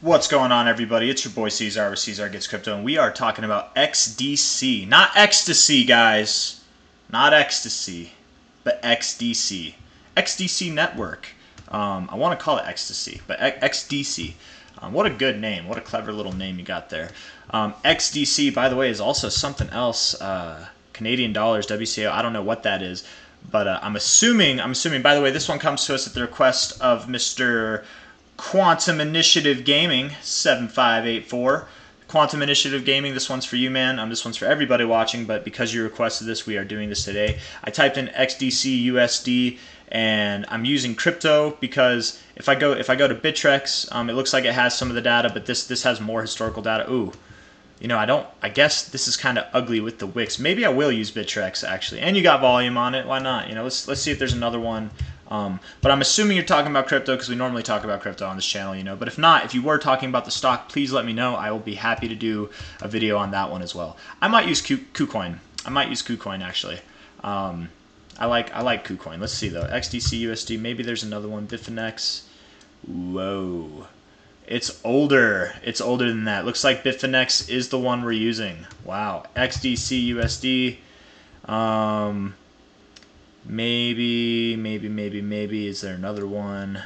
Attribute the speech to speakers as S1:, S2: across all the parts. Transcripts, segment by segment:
S1: What's going on, everybody? It's your boy C-Zar with C-Zar Gets Crypto, and we are talking about XDC. Not ecstasy, guys. Not ecstasy, but XDC. XDC Network. I want to call it ecstasy, but XDC. What a good name. What a clever little name you got there. XDC, by the way, is also something else. Canadian dollars, WCO. I don't know what that is, but I'm assuming. By the way, this one comes to us at the request of Mr. Quantum Initiative Gaming 7584. Quantum Initiative Gaming, this one's for you, man. This one's for everybody watching, but because you requested this, we are doing this today. I typed in XDC USD, and I'm using crypto because if I go to Bittrex, it looks like it has some of the data, but this has more historical data. Ooh, you know, I guess this is kind of ugly with the wicks. Maybe I will use Bittrex actually, and you got volume on it. Why not? You know, let's see if there's another one. But I'm assuming you're talking about crypto because we normally talk about crypto on this channel, you know. But if not, if you were talking about the stock, please let me know. I will be happy to do a video on that one as well. I might use KuCoin. I might use KuCoin actually. I like KuCoin. Let's see though. XDC USD. Maybe there's another one. Bitfinex. Whoa. It's older. It's older than that. Looks like Bitfinex is the one we're using. Wow. XDC USD. Maybe. Is there another one?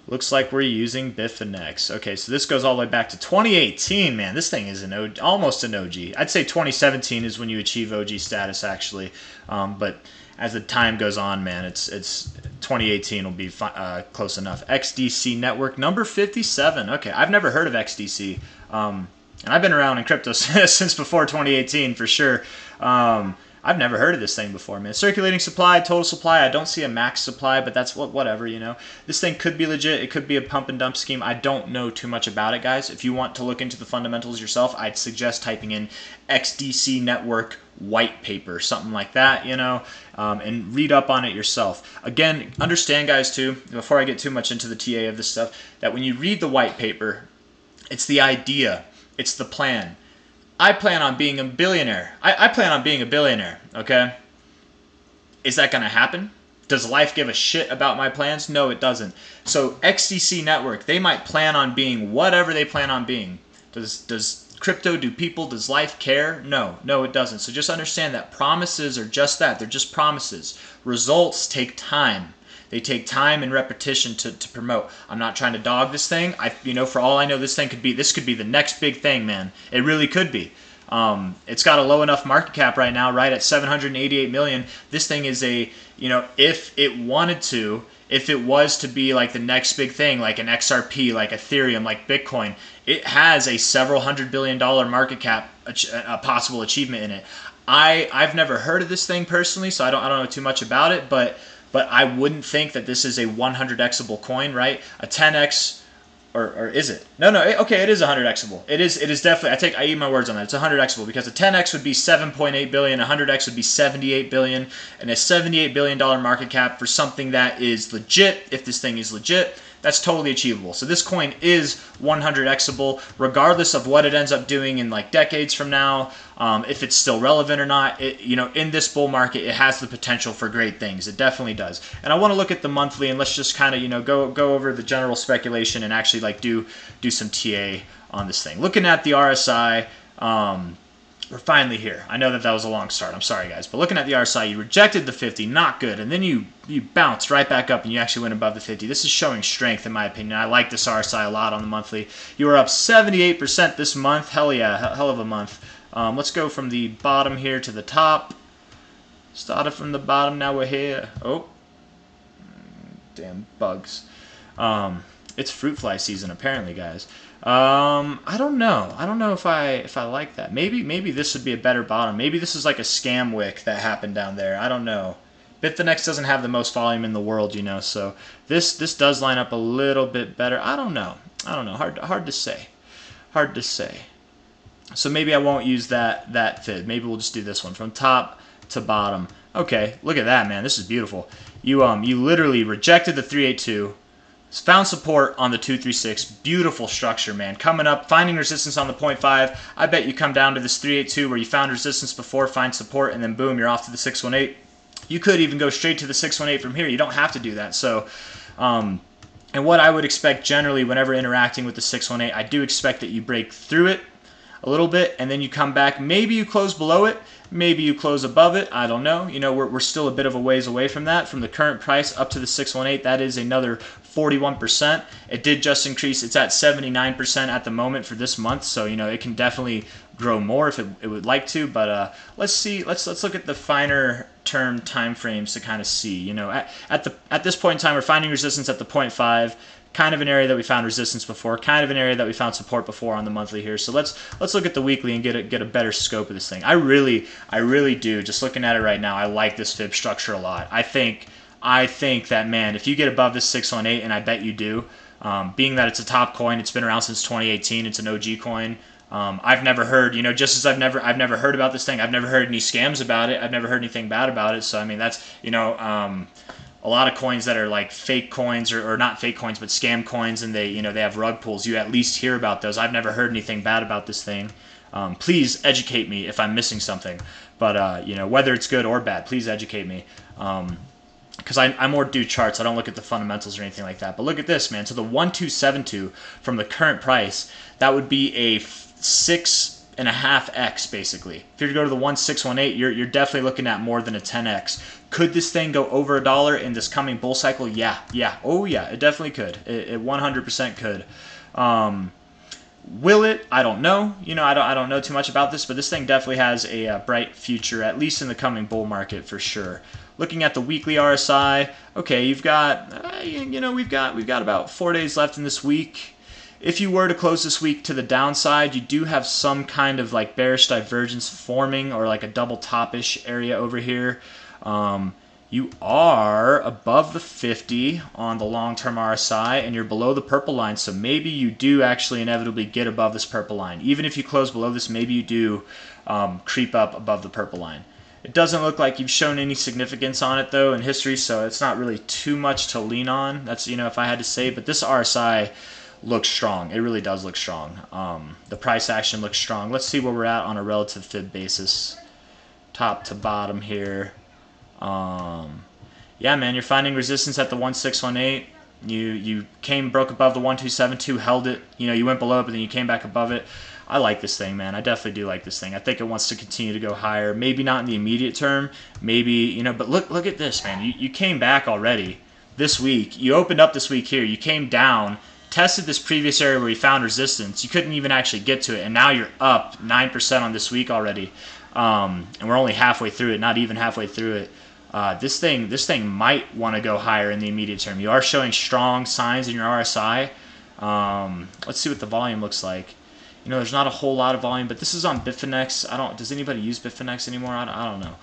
S1: Looks like we're using Bitfinex. Okay, so this goes all the way back to 2018, man. This thing is almost an OG. I'd say 2017 is when you achieve OG status, actually. But as the time goes on, man, it's 2018 will be close enough. XDC Network, number 57. Okay, I've never heard of XDC. And I've been around in crypto since before 2018, for sure. I've never heard of this thing before, man. Circulating supply, total supply. I don't see a max supply, but that's whatever, you know. This thing could be legit. It could be a pump and dump scheme. I don't know too much about it, guys. If you want to look into the fundamentals yourself, I'd suggest typing in XDC Network white paper, something like that, you know, and read up on it yourself. Again, understand, guys, too, before I get too much into the TA of this stuff, that when you read the white paper, it's the idea, it's the plan. I plan on being a billionaire. I plan on being a billionaire, okay? Is that going to happen? Does life give a shit about my plans? No, it doesn't. So XDC Network, they might plan on being whatever they plan on being. Does crypto, do people, does life care? No, it doesn't. So just understand that promises are just that. They're just promises. Results take time. They take time and repetition to promote. I'm not trying to dog this thing. For all I know, this could be the next big thing, man. It really could be. It's got a low enough market cap right now, right at 788 million. This thing is if it wanted to, if it was to be like the next big thing, like an XRP, like Ethereum, like Bitcoin, it has a several $100 billion market cap, a possible achievement in it. I've never heard of this thing personally, so I don't know too much about it, but I wouldn't think that this is a 100xable coin, right? A 10x, or is it? No, okay, it is 100xable. It is definitely, I eat my words on that. It's 100xable because a 10x would be 7.8 billion, a 100x would be 78 billion, and a $78 billion market cap for something that is legit, if this thing is legit, that's totally achievable. So this coin is 100xable, regardless of what it ends up doing in like decades from now, if it's still relevant or not. In this bull market, it has the potential for great things. It definitely does. And I want to look at the monthly, and let's just kind of go over the general speculation and actually like do some TA on this thing. Looking at the RSI. We're finally here. I know that was a long start. I'm sorry, guys. But looking at the RSI, you rejected the 50. Not good. And then you bounced right back up and you actually went above the 50. This is showing strength, in my opinion. I like this RSI a lot on the monthly. You were up 78% this month. Hell yeah. Hell of a month. Let's go from the bottom here to the top. Started from the bottom. Now we're here. Oh. Damn bugs. It's fruit fly season, apparently, guys. I don't know. I don't know if I like that. Maybe this would be a better bottom. Maybe this is like a scam wick that happened down there. I don't know. Bitfinex doesn't have the most volume in the world, so this does line up a little bit better. I don't know. Hard to say. Hard to say. So maybe I won't use that fib. Maybe we'll just do this one from top to bottom. Okay, look at that, man. This is beautiful. You literally rejected the 382. Found support on the 236. Beautiful structure, man. Coming up, finding resistance on the 0.5. I bet you come down to this 382 where you found resistance before, find support, and then boom, you're off to the 618. You could even go straight to the 618 from here. You don't have to do that. So And what I would expect generally whenever interacting with the 618, I do expect that you break through it a little bit, and then you come back. Maybe you close below it, maybe you close above it. I don't know. You know, we're still a bit of a ways away from that. From the current price up to the 618, that is another 41%. It did just increase. It's at 79% at the moment for this month, so you know it can definitely grow more if it would like to. But let's see. Let's look at the finer term time frames to kind of see. You know, at this point in time, we're finding resistance at the 0.5. Kind of an area that we found resistance before, kind of an area that we found support before on the monthly here. So let's look at the weekly and get a better scope of this thing. I really do. Just looking at it right now, I like this fib structure a lot. I think that, man, if you get above this 618, and I bet you do, being that it's a top coin, it's been around since 2018, it's an OG coin. I've never heard, you know, just as I've never heard about this thing, I've never heard any scams about it. I've never heard anything bad about it. So I mean, that's, you know, a lot of coins that are like fake coins or not fake coins but scam coins, and they have rug pulls. You at least hear about those. I've never heard anything bad about this thing. Please educate me if I'm missing something, but you know, whether it's good or bad, please educate me, because I more do charts. I don't look at the fundamentals or anything like that. But look at this, man. So the 1272 from the current price, that would be a 6.5x basically. If you were to go to the 1618, you're definitely looking at more than a 10x. Could this thing go over $1 in this coming bull cycle? Yeah. Oh yeah, it definitely could. It 100% could. Will it? I don't know. You know, I don't know too much about this, but this thing definitely has a bright future, at least in the coming bull market for sure. Looking at the weekly RSI, okay, you've got, you know, we've got about 4 days left in this week. If you were to close this week to the downside, you do have some kind of like bearish divergence forming, or like a double top-ish area over here. You are above the 50 on the long-term RSI, and you're below the purple line, so maybe you do actually inevitably get above this purple line. Even if you close below this, maybe you do creep up above the purple line. It doesn't look like you've shown any significance on it, though, in history, so it's not really too much to lean on. That's, you know, if I had to say, but this RSI looks strong. It really does look strong. The price action looks strong. Let's see where we're at on a relative fib basis, top to bottom here. Yeah, man, you're finding resistance at the 1618. You broke above the 1272, held it. You know, you went below it, but then you came back above it. I like this thing, man. I definitely do like this thing. I think it wants to continue to go higher. Maybe not in the immediate term. Maybe, you know, but look at this, man. You came back already this week. You opened up this week here. You came down, tested this previous area where you found resistance. You couldn't even actually get to it, and now you're up 9% on this week already. And we're only halfway through it, not even halfway through it. This thing might want to go higher in the immediate term. You are showing strong signs in your RSI. Let's see what the volume looks like. You know, there's not a whole lot of volume, but this is on Bitfinex. Does anybody use Bitfinex anymore? I don't know.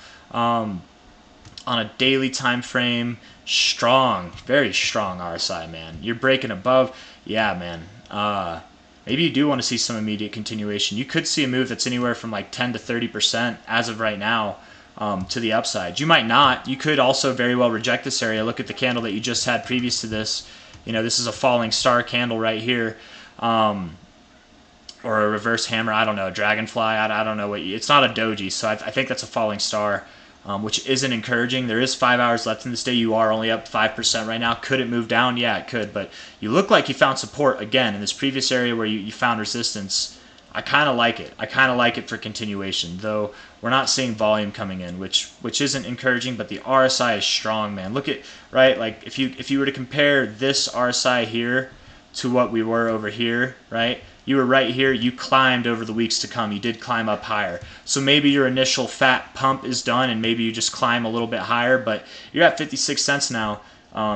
S1: On a daily time frame, strong, very strong RSI, man. You're breaking above. Yeah, man. Maybe you do want to see some immediate continuation. You could see a move that's anywhere from like 10 to 30% as of right now. To the upside. You might not. You could also very well reject this area. Look at the candle that you just had previous to this. You know, this is a falling star candle right here. Or a reverse hammer. I don't know. Dragonfly. I don't know what. It's not a doji, so I think that's a falling star, which isn't encouraging. There is 5 hours left in this day. You are only up 5% right now. Could it move down? Yeah, it could. But you look like you found support again in this previous area where you found resistance. I kind of like it. I kind of like it for continuation, though we're not seeing volume coming in, which isn't encouraging. But the RSI is strong, man. Look at, right, like if you were to compare this RSI here to what we were over here, right? You were right here. You climbed over the weeks to come. You did climb up higher. So maybe your initial fat pump is done, and maybe you just climb a little bit higher. But you're at 56 cents now.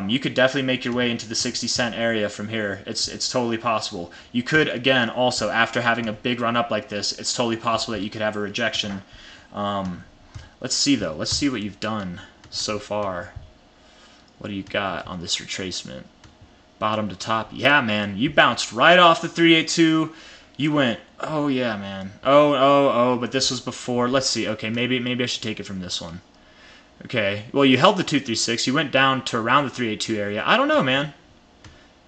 S1: You could definitely make your way into the 60-cent area from here. It's totally possible. You could, again, also, after having a big run up like this, it's totally possible that you could have a rejection. Let's see, though. Let's see what you've done so far. What do you got on this retracement? Bottom to top. Yeah, man. You bounced right off the 382. You went, oh, yeah, man. Oh, but this was before. Let's see. Okay, maybe I should take it from this one. Okay, well, you held the 236. You went down to around the 382 area. I don't know, man.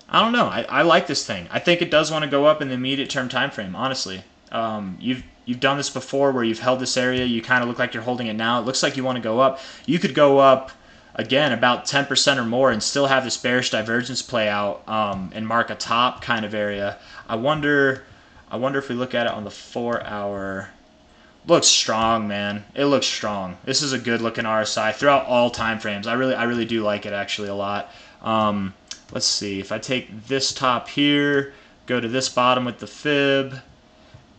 S1: I don't know. I like this thing. I think it does want to go up in the immediate term time frame, honestly. You've done this before where you've held this area. You kind of look like you're holding it now. It looks like you want to go up. You could go up again, about 10% or more and still have this bearish divergence play out and mark a top kind of area. I wonder if we look at it on the 4-hour. Looks strong, man. It looks strong. This is a good looking RSI throughout all time frames. I really do like it actually a lot. Let's see. If I take this top here, go to this bottom with the fib,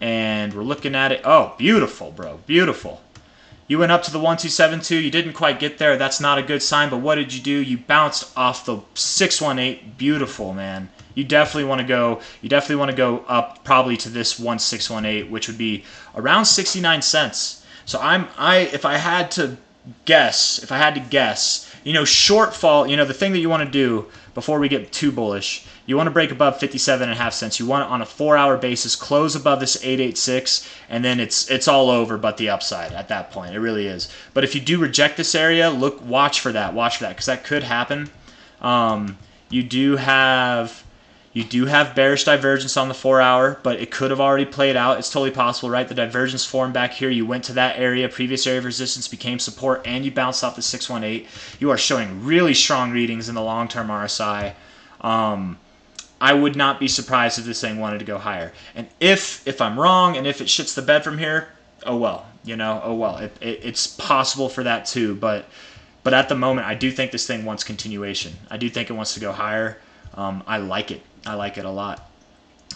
S1: and we're looking at it. Oh, beautiful, bro. Beautiful. You went up to the 1272. You didn't quite get there. That's not a good sign. But what did you do? You bounced off the 618. Beautiful, man. You definitely want to go. You definitely want to go up probably to this 1618, which would be around 69 cents. So if I had to guess, shortfall. The thing that you want to do before we get too bullish, you want to break above 57.5 cents. You want it on a 4-hour basis, close above this 886, and then it's all over but the upside at that point. It really is. But if you do reject this area, watch for that, because that could happen. You do have bearish divergence on the 4-hour, but it could have already played out. It's totally possible, right? The divergence formed back here. You went to that area, previous area of resistance became support, and you bounced off the 618. You are showing really strong readings in the long-term RSI. I would not be surprised if this thing wanted to go higher. And if I'm wrong, and if it shits the bed from here, oh well. It's possible for that too. But at the moment, I do think this thing wants continuation. I do think it wants to go higher. I like it. I like it a lot.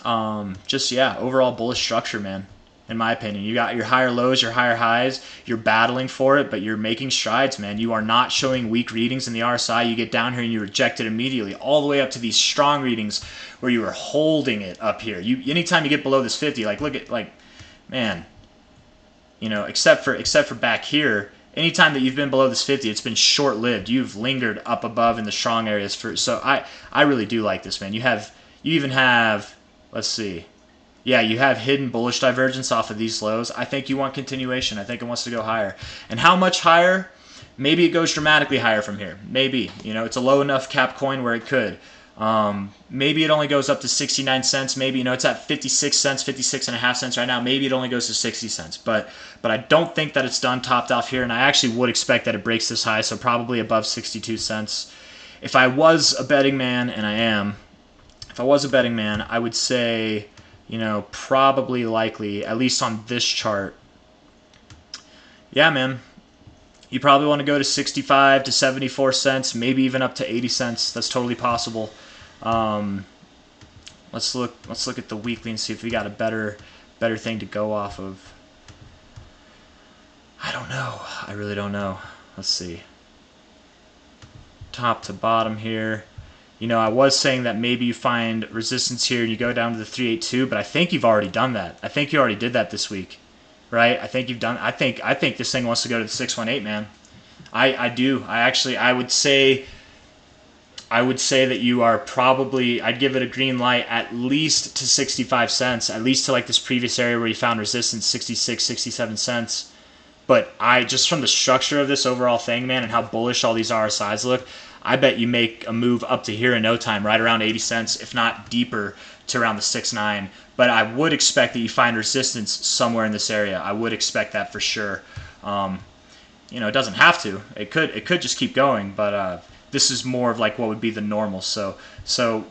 S1: Overall bullish structure, man. In my opinion, you got your higher lows, your higher highs. You're battling for it, but you're making strides, man. You are not showing weak readings in the RSI. You get down here and you reject it immediately, all the way up to these strong readings where you are holding it up here. Anytime you get below this 50, man, except for back here. Anytime that you've been below this 50, it's been short-lived. You've lingered up above in the strong areas so I really do like this, man. You even have, let's see. Yeah, you have hidden bullish divergence off of these lows. I think you want continuation. I think it wants to go higher. And how much higher? Maybe it goes dramatically higher from here. Maybe. It's a low enough cap coin where it could. Maybe it only goes up to 69 cents. Maybe, it's at 56 cents, 56.5 cents right now. Maybe it only goes to 60 cents. But I don't think that it's done topped off here, and I actually would expect that it breaks this high, so probably above 62 cents. If I was a betting man, and I am, I would say, probably likely, at least on this chart. Yeah, man. You probably want to go to 65 to 74 cents, maybe even up to 80 cents. That's totally possible. Let's look at the weekly and see if we got a better thing to go off of. I don't know. I really don't know. Let's see. Top to bottom here. I was saying that maybe you find resistance here and you go down to the 382, but I think you've already done that. I think you already did that this week, right? I think you've done. I think this thing wants to go to the 618, man. I do. I would say that you are probably. I'd give it a green light at least to 65 cents, at least to like this previous area where you found resistance, 66, 67 cents. But just from the structure of this overall thing, man, and how bullish all these RSIs look, I bet you make a move up to here in no time, right around 80 cents, if not deeper, to around the 6.9. But I would expect that you find resistance somewhere in this area. I would expect that for sure. It doesn't have to. It could just keep going, but this is more of like what would be the normal. So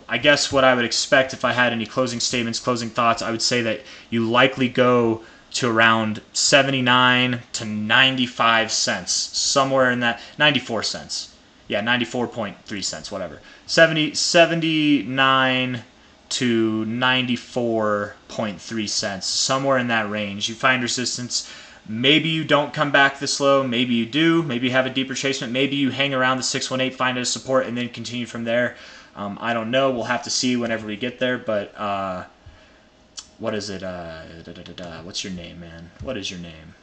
S1: I guess what I would expect if I had any closing statements, closing thoughts, I would say that you likely go to around 79 to 95 cents, somewhere in that 94 cents. Yeah, 94.3 cents, whatever. 79 to 94.3 cents, somewhere in that range. You find resistance. Maybe you don't come back this low. Maybe you do. Maybe you have a deeper retracement. Maybe you hang around the 618, find it a support, and then continue from there. I don't know. We'll have to see whenever we get there. But what is it? What's your name, man? What is your name?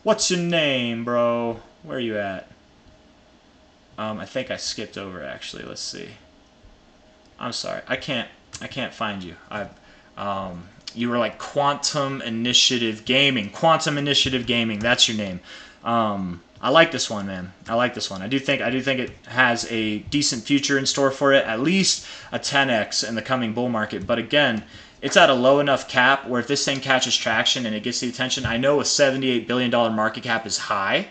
S1: What's your name, bro? Where are you at? I think I skipped over actually. Let's see. I'm sorry. I can't find you. You were like Quantum Initiative Gaming. Quantum Initiative Gaming. That's your name. I like this one, man. I like this one. I do think it has a decent future in store for it. At least a 10x in the coming bull market. But again, it's at a low enough cap where if this thing catches traction and it gets the attention, I know a $78 billion market cap is high,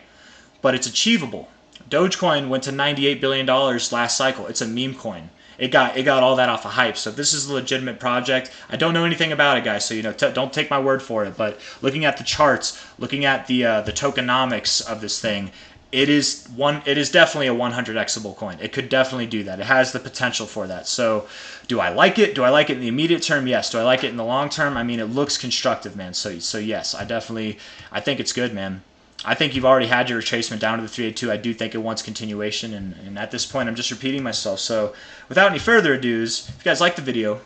S1: but it's achievable. Dogecoin went to $98 billion last cycle. It's a meme coin. It got all that off of hype. So if this is a legitimate project, I don't know anything about it, guys. So don't take my word for it. But looking at the charts, looking at the tokenomics of this thing, it is definitely a 100xable coin. It could definitely do that. It has the potential for that. So do I like it? Do I like it in the immediate term? Yes. Do I like it in the long term? I mean, it looks constructive, man. So yes, I think it's good, man. I think you've already had your retracement down to the 382. I do think it wants continuation, and at this point, I'm just repeating myself. So without any further ado,s if you guys like the video,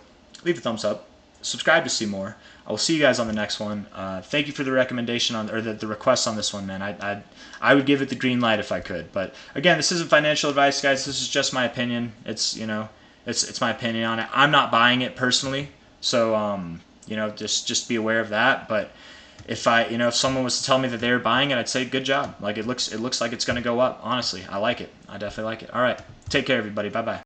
S1: leave a thumbs up, subscribe to see more. I will see you guys on the next one. Thank you for the recommendation or the request on this one, man. I would give it the green light if I could. But again, this isn't financial advice, guys. This is just my opinion. It's it's my opinion on it. I'm not buying it personally, so just be aware of that. But if someone was to tell me that they were buying it, I'd say good job. Like it looks like it's going to go up. Honestly, I like it. I definitely like it. All right, take care, everybody. Bye bye.